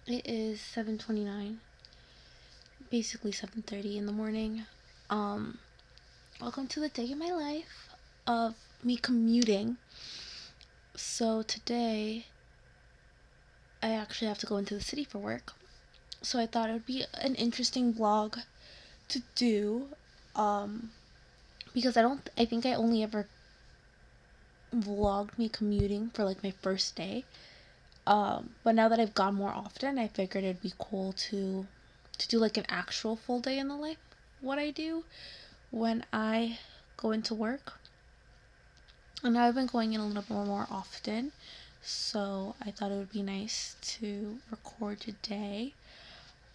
It is 7:29, basically 7:30 in the morning. Um, Welcome to the day in my life of me commuting. So today, I actually have to go into the city for work. So I thought it would be an interesting vlog to do, um, because I think I only ever vlogged me commuting for like my first day. But now that I've gone more often, I figured it'd be cool to do like an actual full day in the life, what I do when I go into work. And I've been going in a little bit more often, so I thought it would be nice to record today.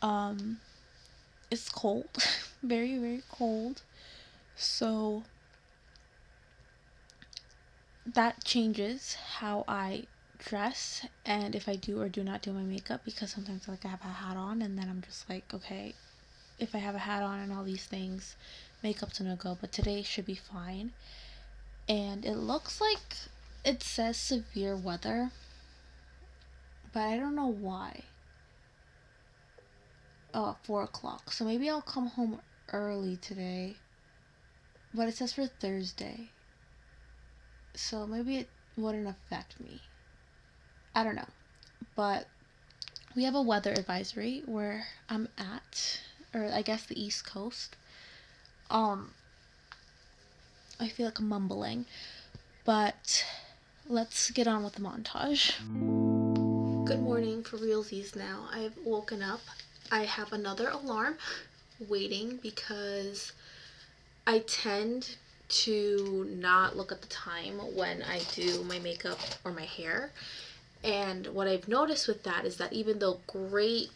Um, it's cold, very, very cold, so that changes how I dress and if I do or do not do my makeup, because sometimes like I have a hat on and then I'm just like, okay, if I have a hat on and all these things, makeup's gonna go, but today should be fine. And it looks like it says severe weather, but I don't know why. Oh, at 4 o'clock. So maybe I'll come home early today. But it says for Thursday. So maybe it wouldn't affect me. I don't know. But we have a weather advisory where I'm at, or I guess the East Coast. Um, I feel like I'm mumbling. But let's get on with the montage. Good morning for realsies now. I've woken up. I have another alarm waiting because I tend to not look at the time when I do my makeup or my hair. And what I've noticed with that is that even though great,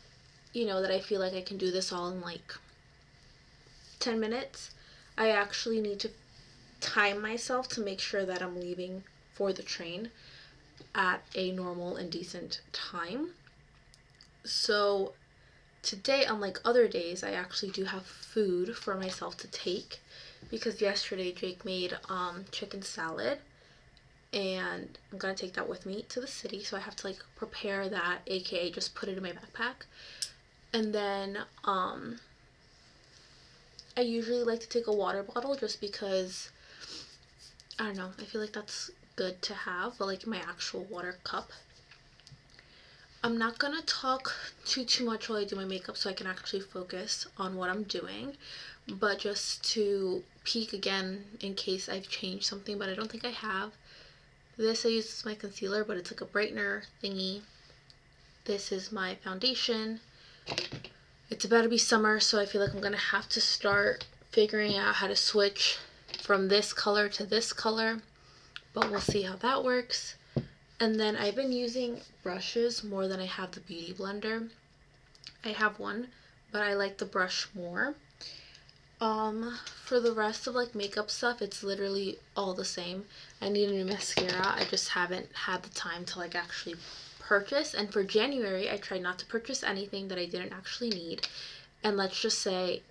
that I feel like I can do this all in like 10 minutes, I actually need to time myself to make sure that I'm leaving for the train at a normal and decent time. So today, unlike other days, I actually do have food for myself to take, because yesterday Jake made chicken salad, and I'm gonna take that with me to the city, so I have to like prepare that, aka just put it in my backpack. And then I usually like to take a water bottle just because, I don't know, I feel like that's good to have, but like my actual water cup. I'm not gonna talk too much while I do my makeup so I can actually focus on what I'm doing, but just to peek again in case I've changed something, but I don't think I have. This I use as my concealer, but it's like a brightener thingy. This is my foundation. It's about to be summer, so I feel like I'm gonna have to start figuring out how to switch from this color to this color, but we'll see how that works. And then I've been using brushes more than I have the beauty blender. I have one, but I like the brush more. For the rest of like makeup stuff, it's literally all the same. I need a new mascara. I just haven't had the time to like actually purchase. And for January, I tried not to purchase anything that I didn't actually need. And let's just say,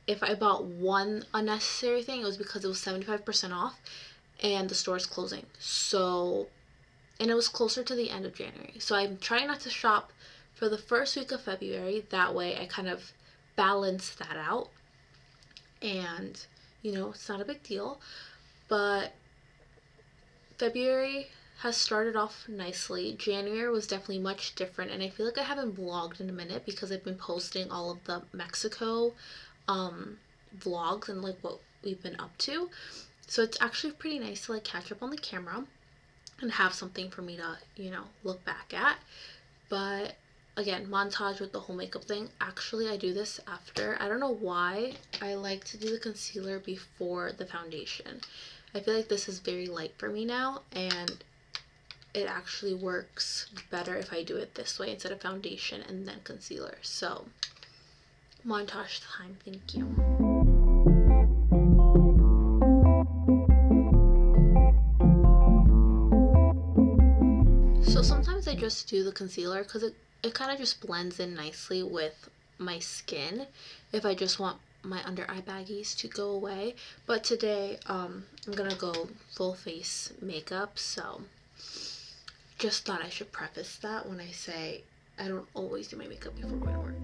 if I bought one unnecessary thing, it was because it was 75% off and the store is closing. So, and it was closer to the end of January. So I'm trying not to shop for the first week of February. That way I kind of balance that out. And, it's not a big deal. But February has started off nicely. January was definitely much different. And I feel like I haven't vlogged in a minute because I've been posting all of the Mexico vlogs and like what we've been up to. So it's actually pretty nice to like catch up on the camera and have something for me to, look back at. But again, montage with the whole makeup thing. Actually, I do this after. I don't know why I like to do the concealer before the foundation. I feel like this is very light for me now, and it actually works better if I do it this way instead of foundation and then concealer. So, montage time. Thank you. So sometimes I just do the concealer because it kind of just blends in nicely with my skin if I just want my under eye baggies to go away. But today I'm gonna go full face makeup, so just thought I should preface that when I say I don't always do my makeup before going to work.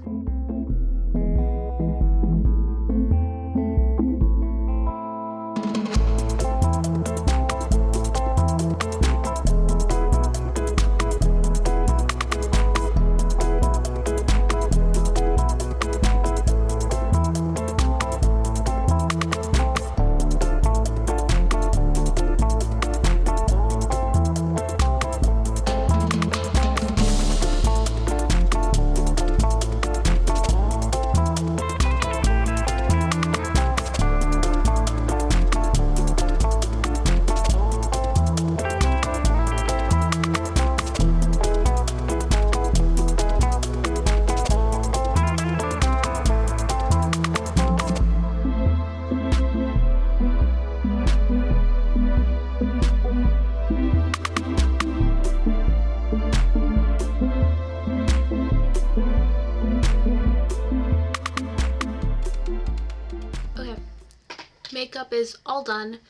Makeup is all done.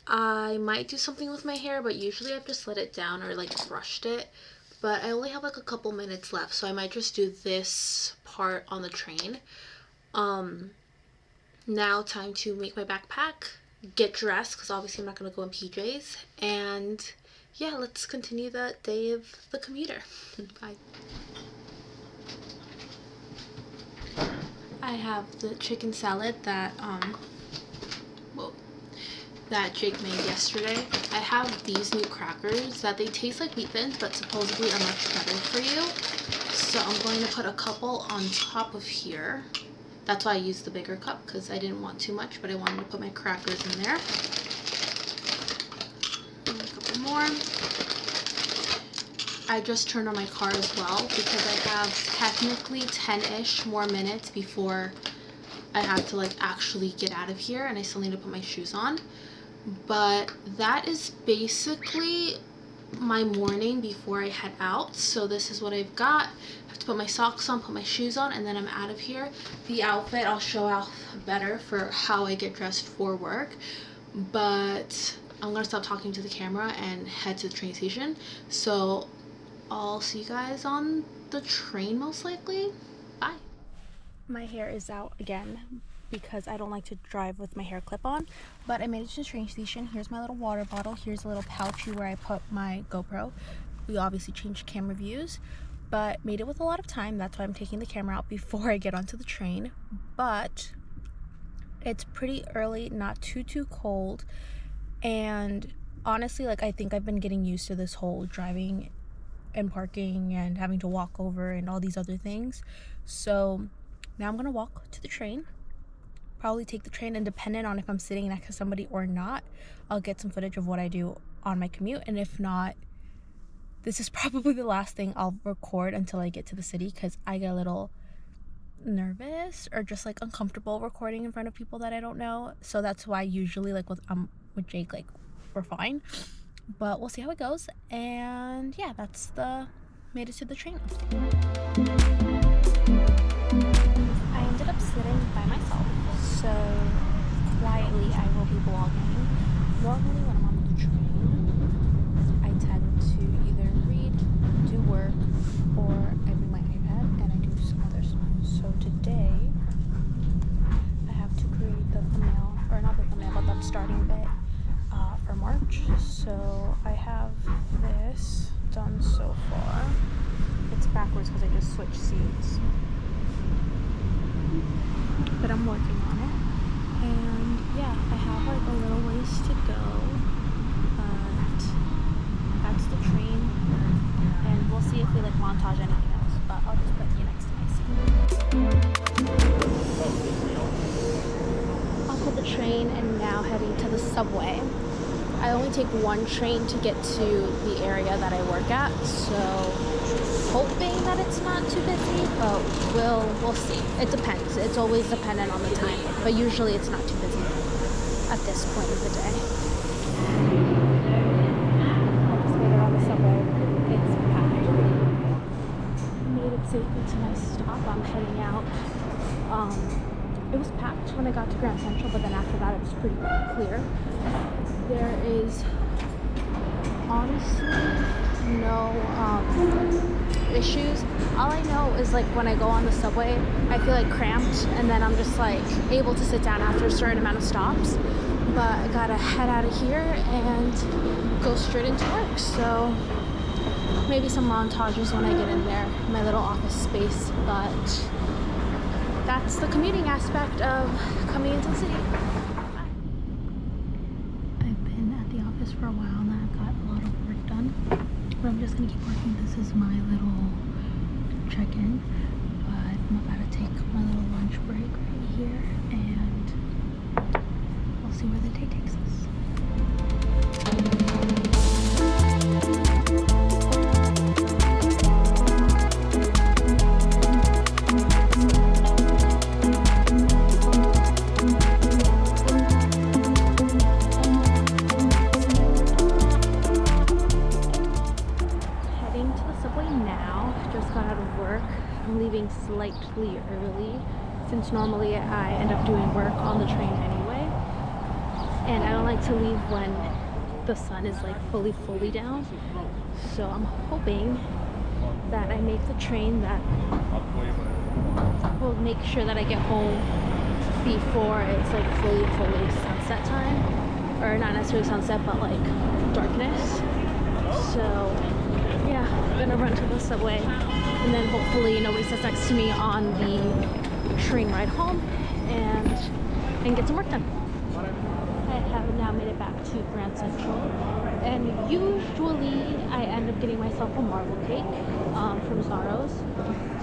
I might do something with my hair, but usually I've just let it down or like brushed it. But I only have like a couple minutes left, so I might just do this part on the train. Now time to make my backpack, get dressed, because obviously I'm not going to go in PJs. And yeah, let's continue the day of the commuter. Bye. I have the chicken salad that Jake made yesterday. I have these new crackers that they taste like wheat thins, but supposedly are much better for you. So I'm going to put a couple on top of here. That's why I used the bigger cup, because I didn't want too much, but I wanted to put my crackers in there. And a couple more. I just turned on my car as well, because I have technically 10-ish more minutes before I have to like actually get out of here, and I still need to put my shoes on. But that is basically my morning before I head out. So this is what I've got. I have to put my socks on, put my shoes on, and then I'm out of here. The outfit I'll show off better for how I get dressed for work, but I'm gonna stop talking to the camera and head to the train station. So I'll see you guys on the train most likely. Bye. My hair is out again because I don't like to drive with my hair clip on, but I made it to the train station. Here's my little water bottle. Here's a little pouchy where I put my GoPro. We obviously changed camera views, but made it with a lot of time. That's why I'm taking the camera out before I get onto the train. But it's pretty early, not too cold, and honestly, like, I think I've been getting used to this whole driving and parking and having to walk over and all these other things. So now I'm gonna walk to the train, probably take the train, and depending on if I'm sitting next to somebody or not, I'll get some footage of what I do on my commute. And if not, this is probably the last thing I'll record until I get to the city, because I get a little nervous or just like uncomfortable recording in front of people that I don't know. So that's why usually like with Jake, like, we're fine, but we'll see how it goes. And yeah, that's the made it to the train. I ended up sitting by myself, so quietly I will be vlogging. Normally when I'm on the train, I tend to either read, do work, or I bring my iPad and I do some other stuff. So today I have to create the thumbnail, or not the thumbnail, but the starting bit for March. So I have this done so far. It's backwards because I just switched seats, but I'm working on it. And yeah, I have like a little ways to go, but that's the train, and we'll see if we like montage anything else, but I'll just put you next to my seat. Off of the train and now heading to the subway. I only take one train to get to the area that I work at, so hoping that it's not too busy, but we'll see. It depends. It's always dependent on the time, but usually it's not too busy at this point of the day. I just made it on the subway. It's packed. Made it safely to my stop. I'm heading out. It was packed when I got to Grand Central, but then after that it was pretty clear. There is honestly no issues. All I know is like when I go on the subway, I feel like cramped, and then I'm just like able to sit down after a certain amount of stops. But I gotta head out of here and go straight into work. So maybe some montages when I get in there, my little office space. But that's the commuting aspect of coming into the city. I've been at the office for a while now. I've got a lot of work done, but I'm just gonna keep working. This is my little check-in, but I'm about to take my little lunch break right here, and we'll see where the day takes us. Slightly early, since normally I end up doing work on the train anyway, and I don't like to leave when the sun is like fully down. So I'm hoping that I make the train that will make sure that I get home before it's like fully sunset time, or not necessarily sunset, but like darkness. So yeah, I'm gonna run to the subway, and then hopefully nobody sits next to me on the train ride home, and get some work done. I have now made it back to Grand Central, and usually I end up getting myself a marble cake from Zaro's.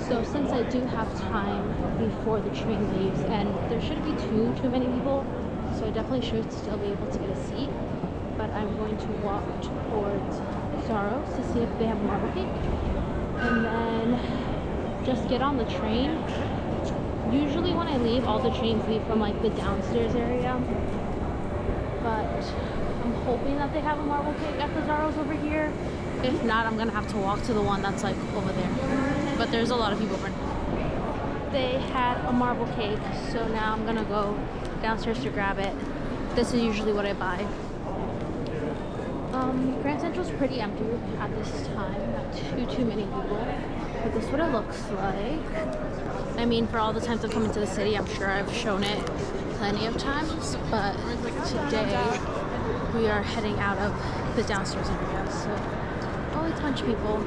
So since I do have time before the train leaves, and there shouldn't be too many people, so I definitely should still be able to get a seat, but I'm going to walk towards Zaro's to see if they have a marble cake, and then just get on the train. Usually when I leave, all the trains leave from like the downstairs area, but I'm hoping that they have a marble cake at the Zaro's over here. If not, I'm gonna have to walk to the one that's like over there, but there's a lot of people over there. They had a marble cake, so now I'm gonna go downstairs to grab it. This is usually what I buy. Grand Central's pretty empty at this time, not too many people, but this is what it looks like. I mean, for all the times I've come into the city, I'm sure I've shown it plenty of times, but today we are heading out of the downstairs area, so always a bunch of people,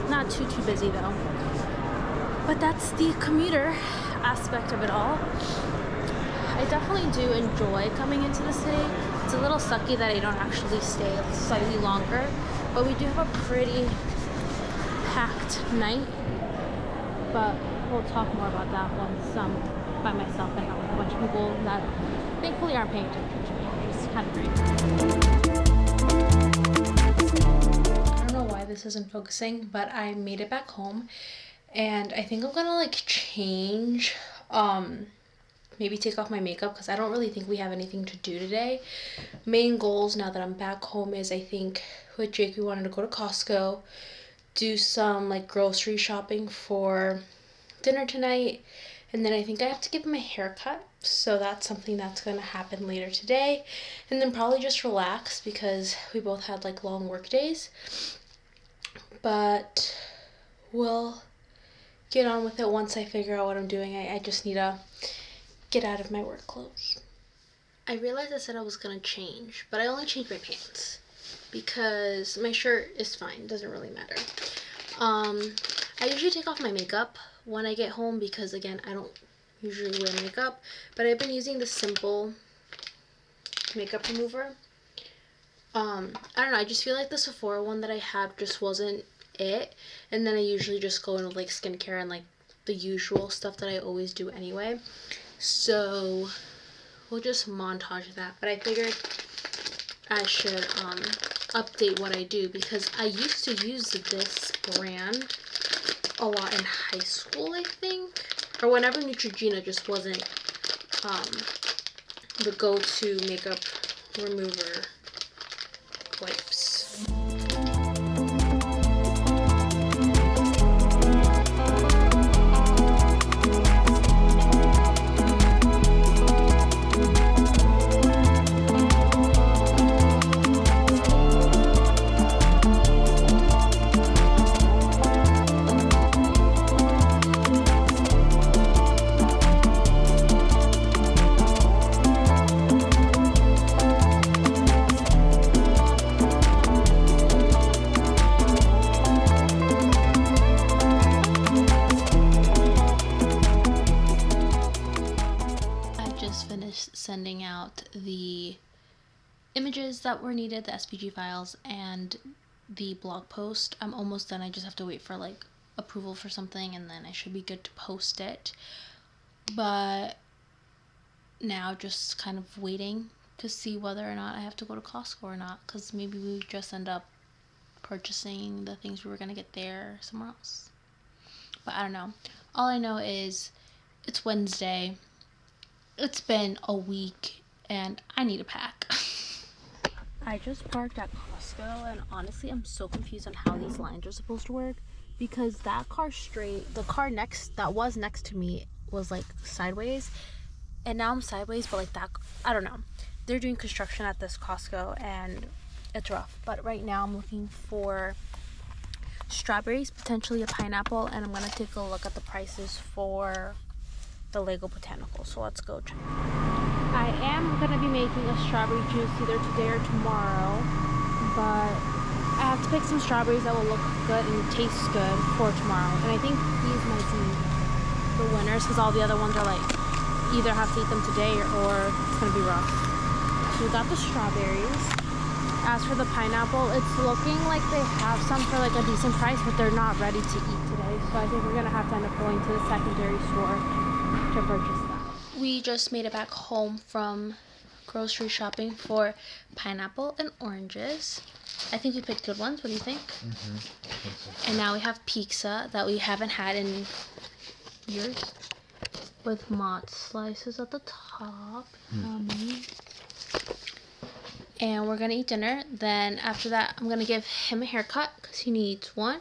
not too busy though. But that's the commuter aspect of it all. I definitely do enjoy coming into the city. It's a little sucky that I don't actually stay slightly longer, but we do have a pretty packed night. But we'll talk more about that once I'm by myself and not with a bunch of people that thankfully aren't paying attention to me. It's kind of great. I don't know why this isn't focusing, but I made it back home, and I think I'm gonna like change, maybe take off my makeup, because I don't really think we have anything to do today. Main goals now that I'm back home is, I think with Jake we wanted to go to Costco, do some like grocery shopping for dinner tonight, and then I think I have to give him a haircut, so that's something that's going to happen later today, and then probably just relax because we both had like long work days. But we'll get on with it once I figure out what I'm doing. I just need to get out of my work clothes. I realized I said I was gonna change, but I only changed my pants because my shirt is fine, doesn't really matter. I usually take off my makeup when I get home because, again, I don't usually wear makeup, but I've been using the simple makeup remover. I don't know, I just feel like the Sephora one that I had just wasn't it, and then I usually just go in with like skincare and like the usual stuff that I always do anyway. So we'll just montage that, but I figured I should update what I do because I used to use this brand a lot in high school, I think, or whenever Neutrogena just wasn't the go-to makeup remover wipes. finished sending out the images that were needed, the SVG files, and the blog post. I'm almost done. I just have to wait for like approval for something, and then I should be good to post it. But now just kind of waiting to see whether or not I have to go to Costco or not, because maybe we just end up purchasing the things we were gonna get there somewhere else. But I don't know. All I know is it's Wednesday. It's been a week and I need a pack. I just parked at Costco, and honestly I'm so confused on how these lines are supposed to work, because the car that was next to me was like sideways, and now I'm sideways, but like that, I don't know. They're doing construction at this Costco and it's rough. But right now I'm looking for strawberries, potentially a pineapple, and I'm gonna take a look at the prices for the Lego Botanical. So let's go check. I am gonna be making a strawberry juice either today or tomorrow, but I have to pick some strawberries that will look good and taste good for tomorrow. And I think these might be the winners, because all the other ones are like either have to eat them today or it's gonna be rough. So we got the strawberries. As for the pineapple, it's looking like they have some for like a decent price, but they're not ready to eat today. So I think we're gonna have to end up going to the secondary store to purchase that. We just made it back home from grocery shopping for pineapple and oranges. I think we picked good ones. What do you think? Mm-hmm. And now we have pizza that we haven't had in years, with mozz slices at the top. And we're gonna eat dinner. Then after that, I'm gonna give him a haircut because he needs one.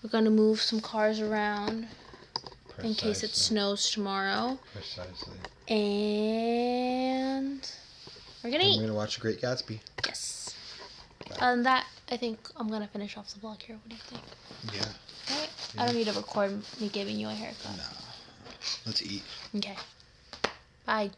We're gonna move some cars around in case it snows tomorrow. Precisely. And we're gonna eat. We're gonna watch The Great Gatsby. Yes. Other than that, I think I'm gonna finish off the vlog here. What do you think? Yeah. Right? Yeah. I don't need to record me giving you a haircut. Nah. Let's eat. Okay. Bye.